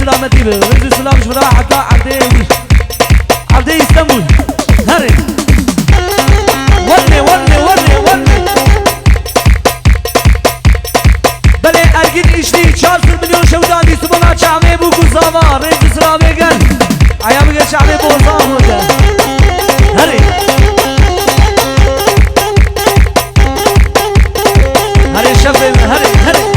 سلامتی به رز سلامش برای حتی عبده استنبول هره ونه بله ارگین اشتی 400 میلیون شودانی سبانا چعمه بو گزاوا رز سلامی گل عیا بگه چعمه بوزا بوده هره هره شفه هره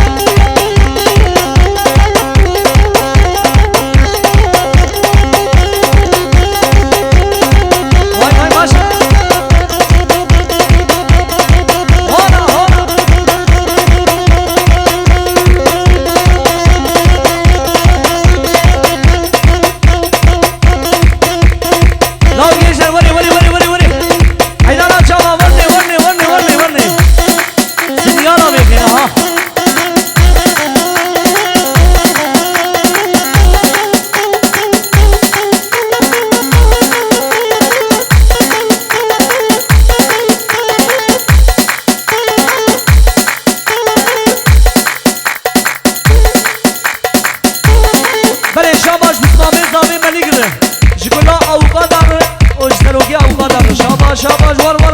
شاباش ور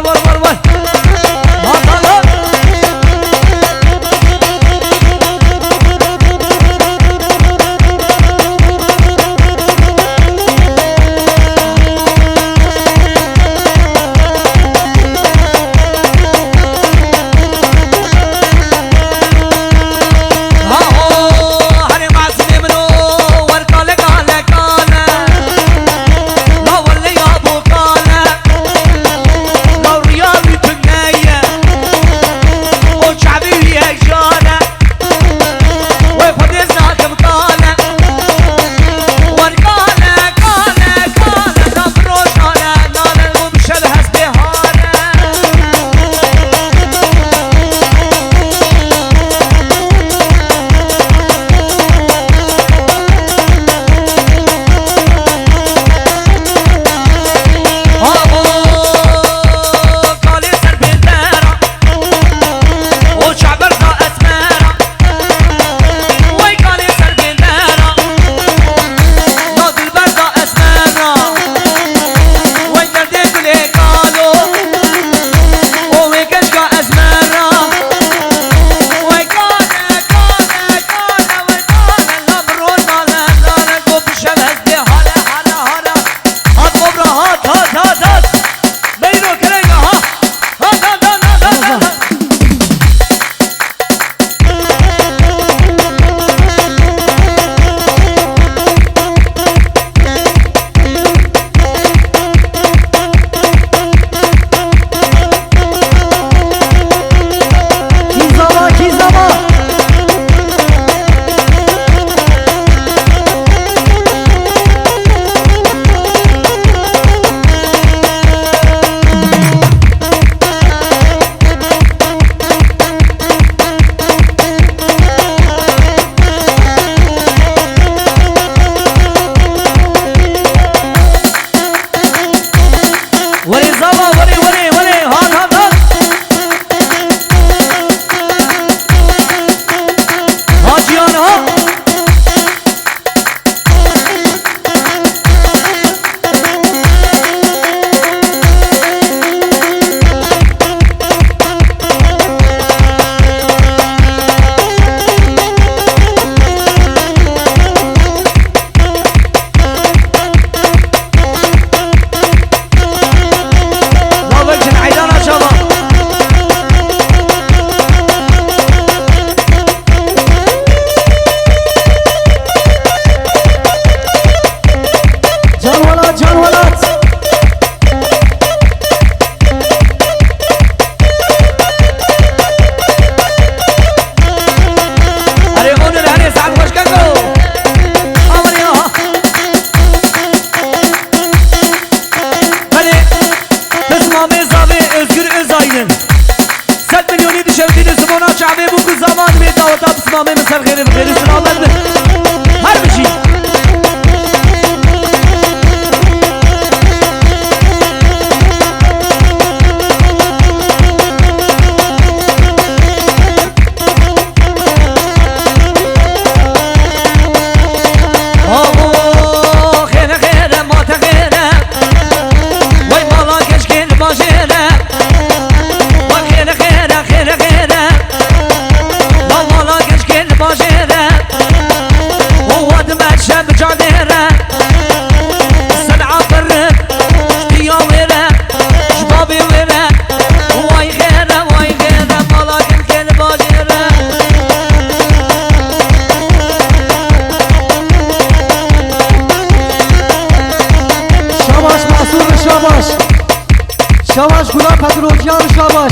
شاباش گلا پدروجیان شاباش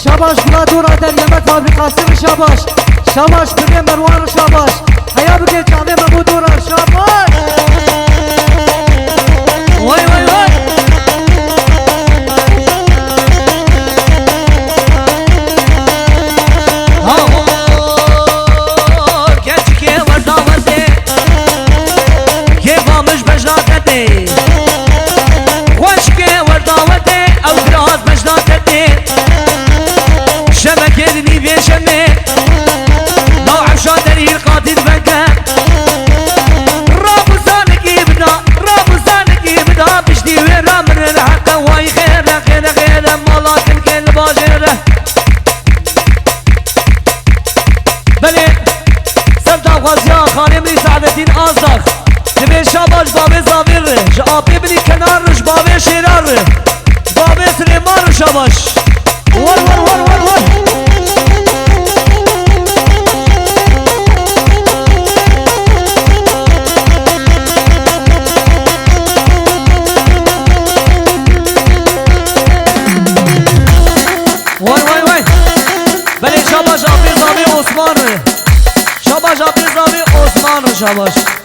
شاباش گلا دورا در یمت فابریکاسیون شاباش شاباش بگه مروان شاباش هیا بگه جامعه مبو دورا شاباش وای وای وای شبكتني في شمي نوع شادري القاتل بكى رابو زانك يبدا بشتي ويرا من الحق واي خير خير مالات الكل باجر بلي سلطة غازيان خانم لي سعد الدين آزاق تبي شاباش بابي زابير جابي بني كنار جبابي شرار بابي سليمان شاباش ور ور ور ور ور وای بله شاباش آبی زامی عثمان شاباش آبی زامی عثمان شاباش